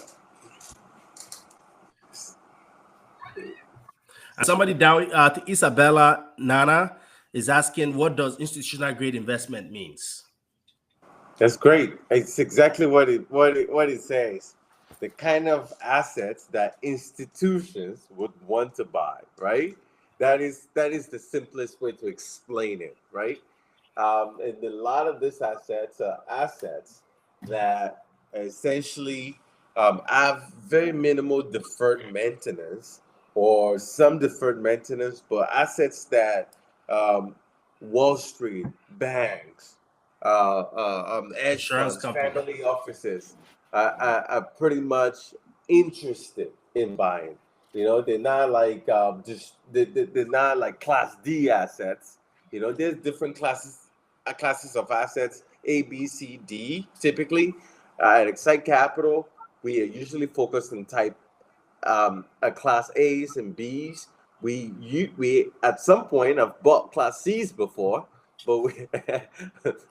And somebody down to Isabella Nana is asking, what does institutional grade investment means? That's great. It's exactly what it says. The kind of assets that institutions would want to buy, right? That is the simplest way to explain it, right? And a lot of these assets are assets that essentially have very minimal deferred maintenance or some deferred maintenance, but assets that Wall Street, banks, hedge Insurance funds, company. family offices are pretty much interested in buying. You know, they're not like they're not like Class D assets. You know, there's different classes of assets, A, B, C, D. Typically, at Excite Capital, we are usually focused on type Class A's and B's. We at some point have bought Class C's before, but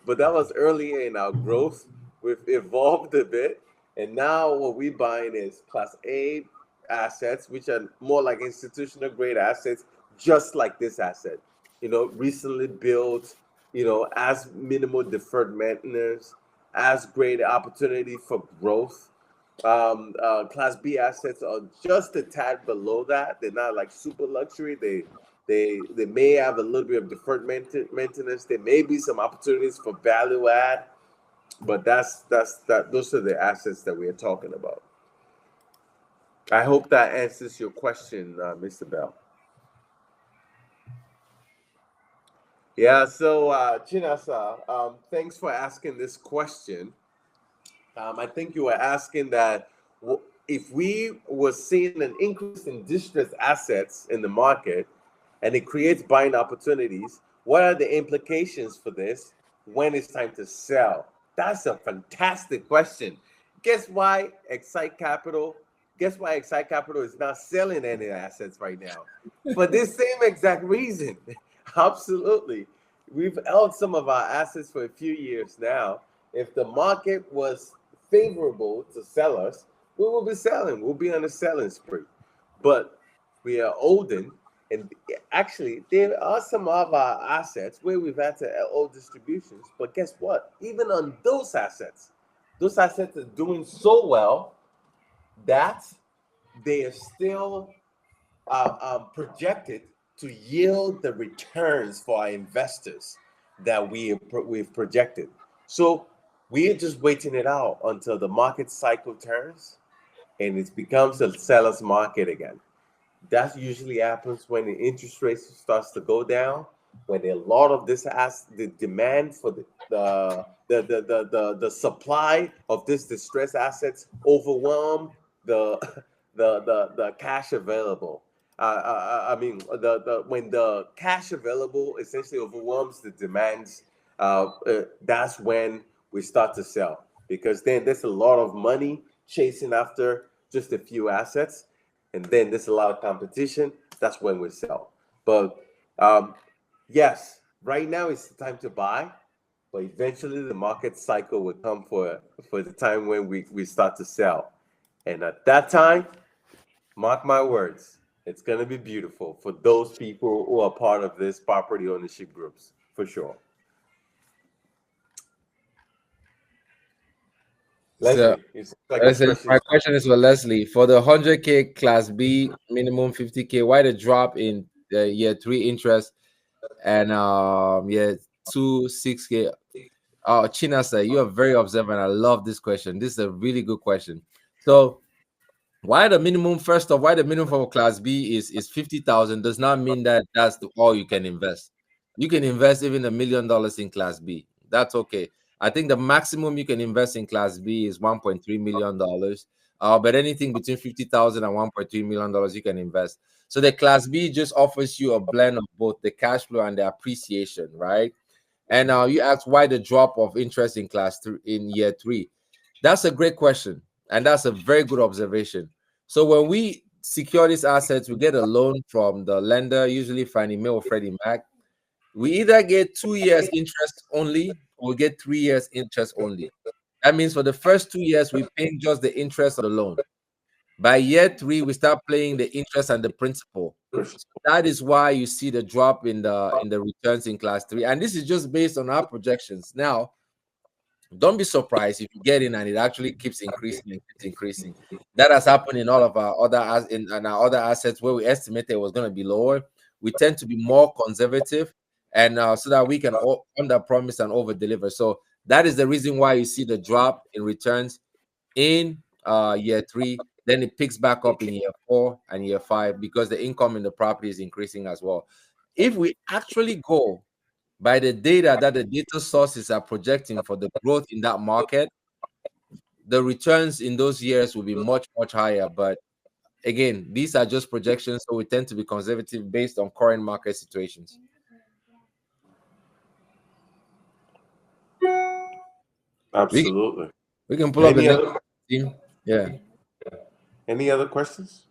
but that was earlier in our growth. We've evolved a bit, and now what we're buying is Class A assets, which are more like institutional grade assets, just like this asset. You know, recently built. You know, as minimal deferred maintenance, as great opportunity for growth. Class B assets are just a tad below that. They're not like super luxury. They may have a little bit of deferred maintenance. There may be some opportunities for value add, but that's that. Those are the assets that we are talking about. I hope that answers your question, Mr. Bell. Yeah. So, Chinasa, thanks for asking this question. I think you were asking that if we were seeing an increase in distressed assets in the market and it creates buying opportunities, what are the implications for this when it's time to sell? That's a fantastic question. Guess why Excite Capital? Guess why Excite Capital is not selling any assets right now? For this same exact reason. Absolutely. We've held some of our assets for a few years now. If the market was favorable to sellers, we will be selling. We'll be on a selling spree. But we are holding, and actually, there are some of our assets where we've had to hold distributions. But guess what? Even on those assets are doing so well that they are still projected to yield the returns for our investors that we've projected. So we're just waiting it out until the market cycle turns and it becomes a seller's market again. That usually happens when the interest rate starts to go down, when a lot of this the demand for the supply of this distressed assets overwhelm the the cash available. I mean, the when the cash available essentially overwhelms the demands, that's when we start to sell, because then there's a lot of money chasing after just a few assets, and then there's a lot of competition. That's when we sell. But yes, right now it's the time to buy, but eventually the market cycle will come for the time when we start to sell, and at that time, mark my words, it's going to be beautiful for those people who are part of this property ownership groups, for sure. So, Leslie, it's like a my precious. question is for Leslie. For the 100K Class B minimum 50K, why the drop in the year 3 interest and year 2 6K? Oh, Chinasa, you are very observant. I love this question. This is a really good question. So, why the minimum? First off, why the minimum for Class B is 50,000 does not mean that that's all you can invest. You can invest even $1 million in Class B. That's okay. I think the maximum you can invest in Class B is $1.3 million. But anything between 50,000 and $1.3 million you can invest. So the Class B just offers you a blend of both the cash flow and the appreciation, right? And now you ask why the drop of interest in Class 3 in year 3. That's a great question, and that's a very good observation. So when we secure these assets, we get a loan from the lender, usually Fannie Mae or Freddie Mac. We either get 2 years interest only or we get 3 years interest only. That means for the first 2 years, we pay just the interest of the loan. By year 3, we start paying the interest and the principal. So that is why you see the drop in the returns in Class 3. And this is just based on our projections. Now, don't be surprised if you get in and it actually keeps increasing and keeps increasing. That has happened in all of our in our other assets where we estimated it was going to be lower. We tend to be more conservative, and so that we can under promise and over deliver. So that is the reason why you see the drop in returns in year 3. Then it picks back up in year 4 and year 5 because the income in the property is increasing as well. If we actually go by the data that the data sources are projecting for the growth in that market, the returns in those years will be much, much higher. But again, these are just projections, so we tend to be conservative based on current market situations. Absolutely. We can pull up the next team. Yeah. Any other questions?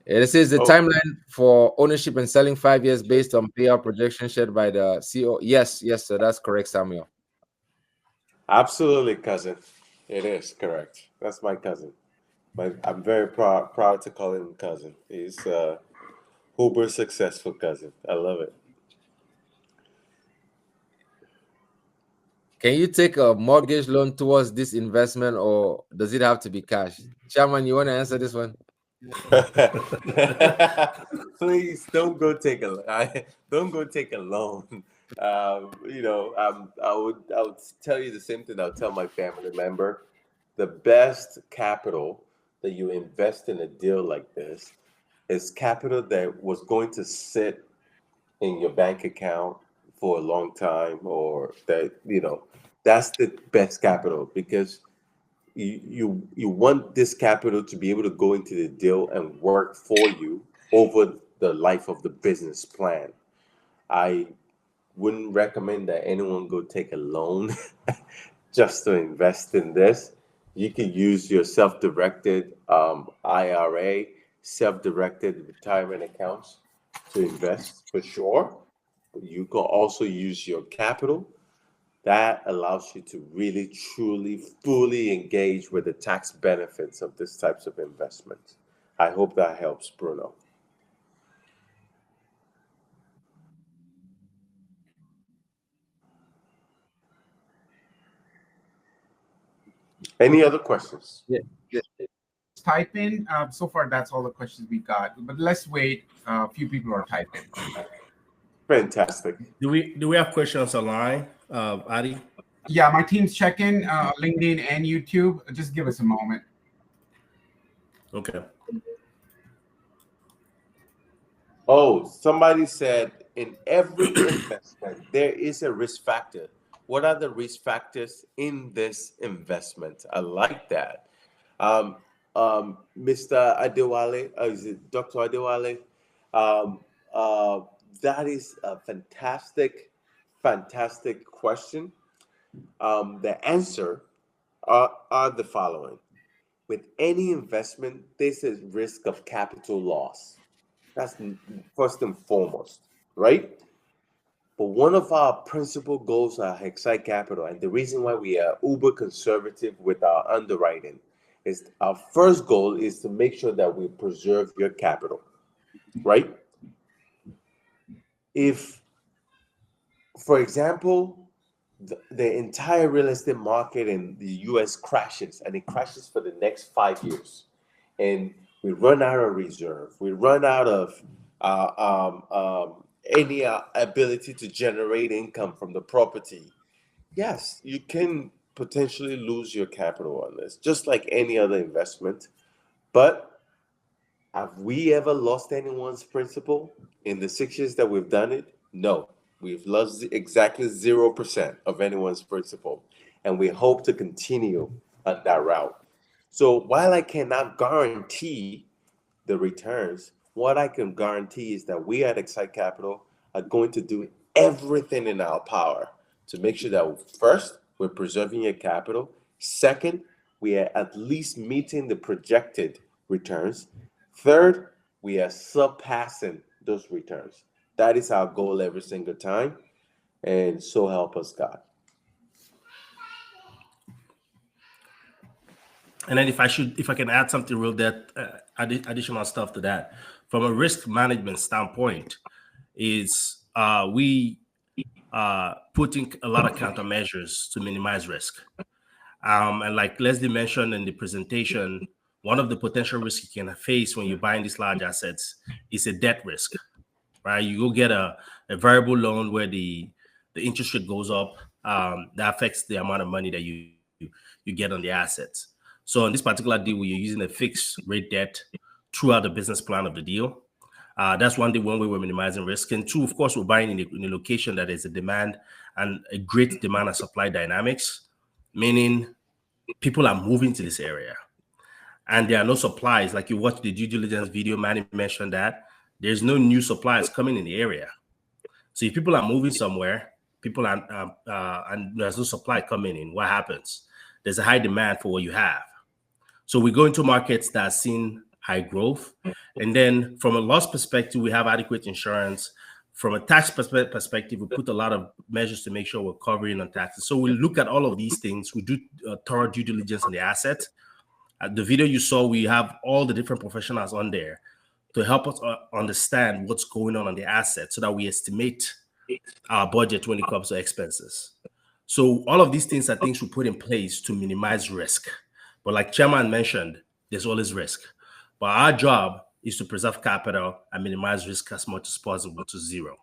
It says the timeline for ownership and selling 5 years based on payout projection shared by the CEO. Yes, sir, that's correct, Samuel. Absolutely, cousin. It is correct. That's my cousin. I'm very proud to call him cousin. He's uber successful cousin. I love it. Can you take a mortgage loan towards this investment, or does it have to be cash? Chairman, you want to answer this one? Please don't go take a loan. I would tell you the same thing I'll tell my family member. The best capital that you invest in a deal like this is capital that was going to sit in your bank account for a long time, or that's the best capital, because you want this capital to be able to go into the deal and work for you over the life of the business plan. I wouldn't recommend that anyone go take a loan just to invest in this. You can use your self-directed IRA, self-directed retirement accounts to invest for sure. You can also use your capital. That allows you to really, truly, fully engage with the tax benefits of these types of investments. I hope that helps, Bruno. Any other questions? Yeah. Type in. So far, that's all the questions we got. But let's wait. A few people are typing. Fantastic. Do we have questions online, Adi? Yeah, my team's checking LinkedIn and YouTube. Just give us a moment. Okay. Oh, somebody said in every investment there is a risk factor. What are the risk factors in this investment? I like that. Mr. Adewale, is it Dr. Adewale? Um, that is a fantastic question. The answer are the following. With any investment, there's a risk of capital loss. That's first and foremost, right? But one of our principal goals at Excite Capital, and the reason why we are uber conservative with our underwriting, is our first goal is to make sure that we preserve your capital, right? If, for example, the entire real estate market in the US crashes, and it crashes for the next 5 years, and we run out of reserve, we run out of any ability to generate income from the property, yes, you can potentially lose your capital on this, just like any other investment. But have we ever lost anyone's principal in the 6 years that we've done it? No. We've lost exactly 0% of anyone's principal, and we hope to continue on that route. So while I cannot guarantee the returns, What I can guarantee is that we at Excite Capital are going to do everything in our power to make sure that first, we're preserving your capital. Second, we are at least meeting the projected returns. Third, we are surpassing those returns. That is our goal every single time. And so help us God. And then if I can add something real that additional stuff to that, from a risk management standpoint, is we putting a lot of countermeasures to minimize risk. And like Leslie mentioned in the presentation, one of the potential risks you can face when you're buying these large assets is a debt risk, right? You go get a variable loan where the interest rate goes up. That affects the amount of money that you get on the assets. So in this particular deal, we're using a fixed rate debt throughout the business plan of the deal. That's one way we're minimizing risk. And two, of course, we're buying in a location that is a demand and a great demand and supply dynamics, meaning people are moving to this area and there are no supplies. Like you watch the due diligence video, Manny mentioned that there's no new supplies coming in the area. So if people are moving somewhere, people are and there's no supply coming in, what happens? There's a high demand for what you have. So we go into markets that are seeing high growth. And then from a loss perspective, we have adequate insurance. From a tax perspective, we put a lot of measures to make sure we're covering on taxes. So we look at all of these things. We do thorough due diligence on the asset. The video you saw, we have all the different professionals on there to help us understand what's going on the asset so that we estimate our budget when it comes to expenses. So all of these things are things we put in place to minimize risk. But like Chairman mentioned, there's always risk. But our job is to preserve capital and minimize risk as much as possible to zero.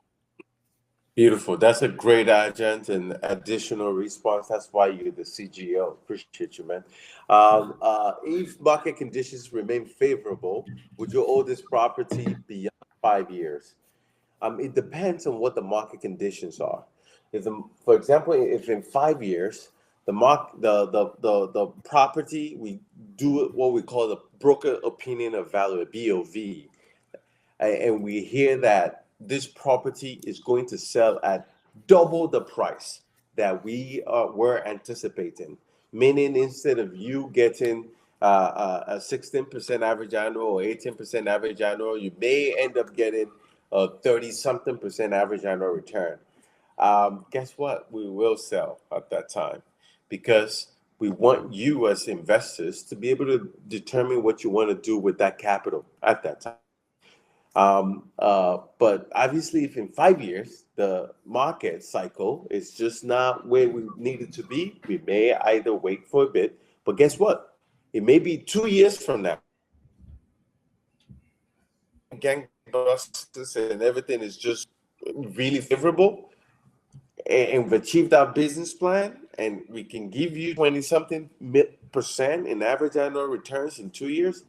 Beautiful. That's a great adjunct and additional response. That's why you're the CGO. Appreciate you, man. If market conditions remain favorable, would you hold this property beyond 5 years? It depends on what the market conditions are. For example, if in 5 years the property, we do what we call the broker opinion of value, a BOV, and we hear that this property is going to sell at double the price that were anticipating, meaning instead of you getting a 16% average annual or 18% average annual, you may end up getting a 30-something% average annual return. Guess what? We will sell at that time because we want you as investors to be able to determine what you want to do with that capital at that time. But obviously, if in 5 years the market cycle is just not where we need it to be, we may either wait for a bit. But guess what? It may be 2 years from now. Gangbusters and everything is just really favorable, and we've achieved our business plan, and we can give you 20-something% in average annual returns in 2 years.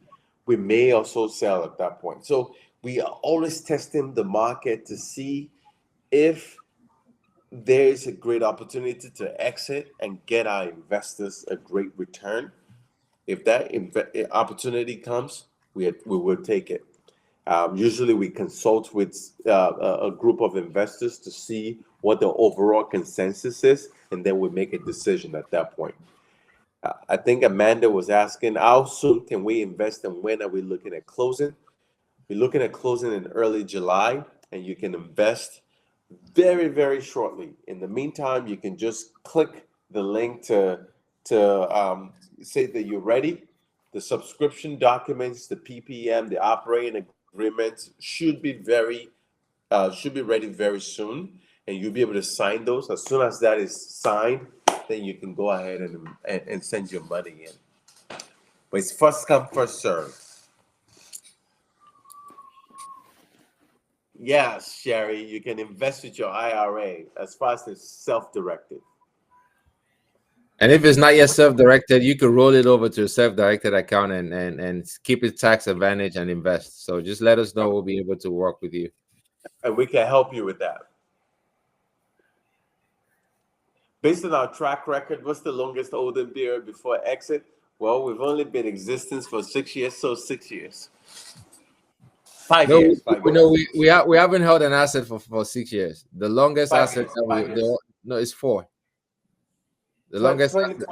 We may also sell at that point. So we are always testing the market to see if there is a great opportunity to exit and get our investors a great return. If that opportunity comes, we will take it. Usually we consult with a group of investors to see what the overall consensus is, and then we make a decision at that point. I think Amanda was asking, how soon can we invest and when are we looking at closing? We're looking at closing in early July, and you can invest very, very shortly. In the meantime, you can just click the link to say that you're ready. The subscription documents, the PPM, the operating agreements should be ready very soon, and you'll be able to sign those. As soon as that is signed, then you can go ahead and send your money in. But it's first come, first serve. Yes, Sherry, you can invest with your IRA as far as it's self-directed. And if it's not yet self-directed, you can roll it over to a self-directed account and keep it tax advantage and invest. So just let us know. We'll be able to work with you. And we can help you with that. Based on our track record, what's the longest holding period before exit? Well, we've only been in existence for 6 years, so 6 years. 5 No, years. 5 we know years. we haven't held an asset for 6 years. The longest 5 asset years. that 5 years. no, it's 4. The 20, longest 20, asset.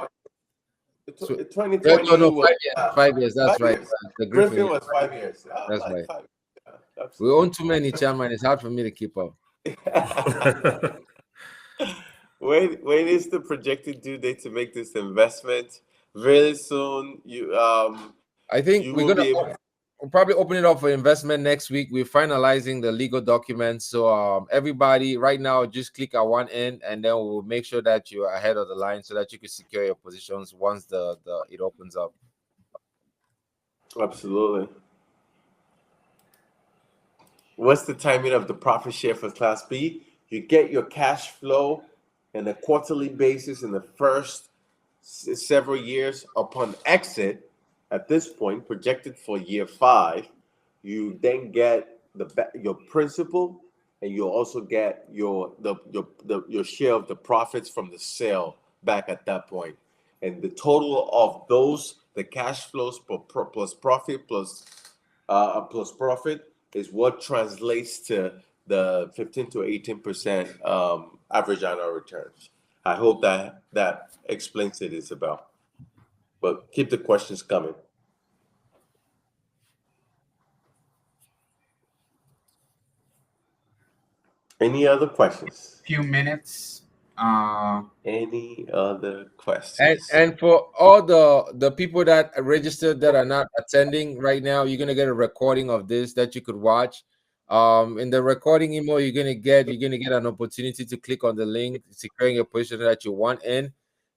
So, yeah, no, 2020 no, was 5 years. 5 years. That's 5 right. years. The Griffin. Griffin was 5 years. That's Like right. 5. Yeah, We own too many, chairman. It's hard for me to keep up. absolutely. When is the projected due date to make this investment? Really soon. I think You will be able. we'll probably open it up for investment next week. We're finalizing the legal documents. So everybody right now just click at one end and then we'll make sure that you're ahead of the line so that you can secure your positions once the it opens up. Absolutely. What's the timing of the profit share for Class B? You get your cash flow on a quarterly basis in the first several years upon exit. At this point, projected for year 5, you then get your principal, and you also get your share of the profits from the sale back at that point. And the total of those, the cash flows plus profit plus profit is what translates to the 15 to 18% average annual returns. I hope that explains it, Isabel. But keep the questions coming. Any other questions? Few minutes. Any other questions? And for all the people that are registered that are not attending right now, you're gonna get a recording of this that you could watch. In the recording email, you're gonna get an opportunity to click on the link, securing your position that you want in.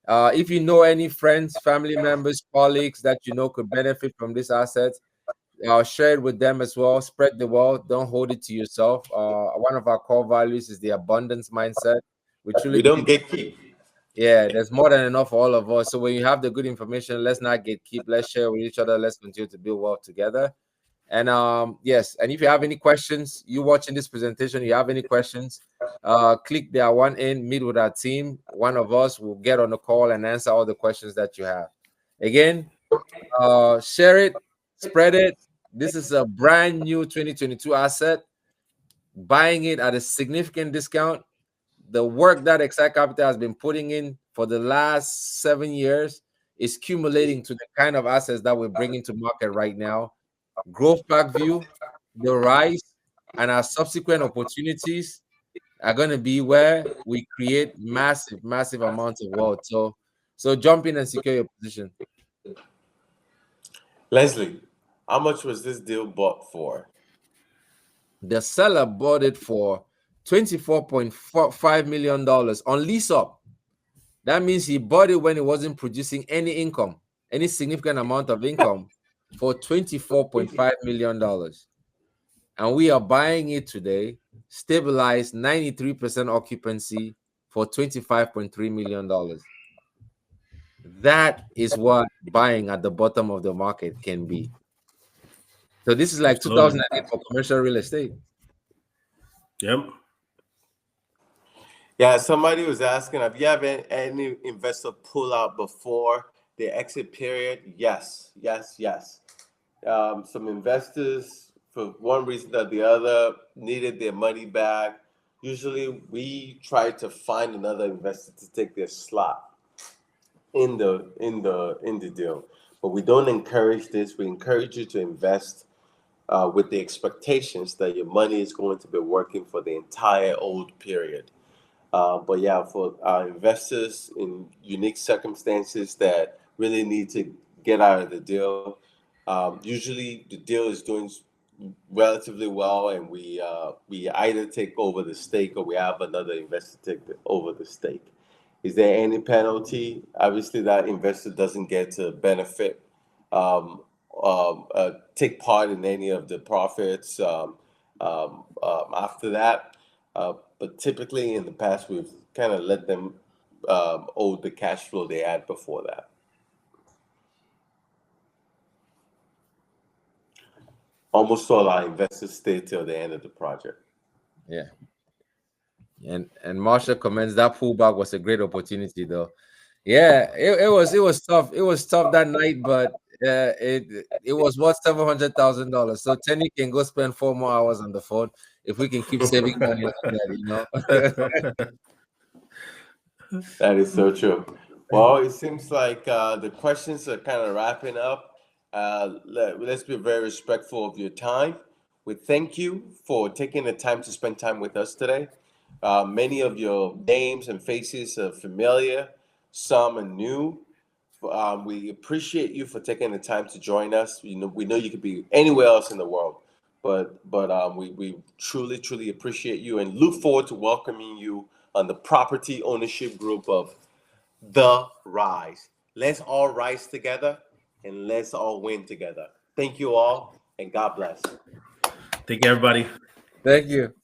If you know any friends, family members, colleagues that you know could benefit from this asset, share it with them as well. Spread the wealth. Don't hold it to yourself. One of our core values is the abundance mindset. We truly We don't believe, gatekeep. yeah, there's more than enough for all of us. So when you have the good information, let's not gatekeep. Let's share with each other. Let's continue to build wealth together. And yes, and if you have any questions, you watching this presentation, you have any questions, click there one in, meet with our team. One of us will get on the call and answer all the questions that you have. Again, share it, spread it. This is a brand new 2022 asset. Buying it at a significant discount. The work that Excite Capital has been putting in for the last 7 years is accumulating to the kind of assets that we're bringing to market right now. Growth back view, the rise, and our subsequent opportunities are going to be where we create massive amounts of wealth. So jump in and secure your position. Leslie, how much was this deal bought for? The seller bought it for $24.5 million on lease up. That means he bought it when it wasn't producing any income, any significant amount of income, for $24.5 million. And we are buying it today, stabilized 93% occupancy for $25.3 million. That is what buying at the bottom of the market can be. So this is like 2008 for commercial real estate. Yep. Yeah, somebody was asking, have you ever any investor pull out before the exit period? Yes. Some investors, for one reason or the other, needed their money back. Usually, we try to find another investor to take their slot in the deal, but we don't encourage this. We encourage you to invest with the expectations that your money is going to be working for the entire old period. But yeah, for our investors in unique circumstances that really need to get out of the deal, usually the deal is doing relatively well, and we either take over the stake or we have another investor take over the stake. Is there any penalty? Obviously, that investor doesn't get to benefit, take part in any of the profits after that. But typically in the past, we've kind of let them owe the cash flow they had before that. Almost all our investors stay till the end of the project. Yeah. And Marsha comments that pullback was a great opportunity, though. Yeah, it was tough. It was tough that night, but Yeah, it was worth $700,000. So Tenny can go spend 4 more hours on the phone if we can keep saving money like that. That is so true. Well, it seems like the questions are kind of wrapping up. Let's be very respectful of your time. We thank you for taking the time to spend time with us today. Many of your names and faces are familiar, some are new. We appreciate you for taking the time to join us. We know you could be anywhere else in the world, but we truly appreciate you and look forward to welcoming you on the property ownership group of The Rise. Let's all rise together and let's all win together. Thank you all and God bless. Thank you, everybody. Thank you.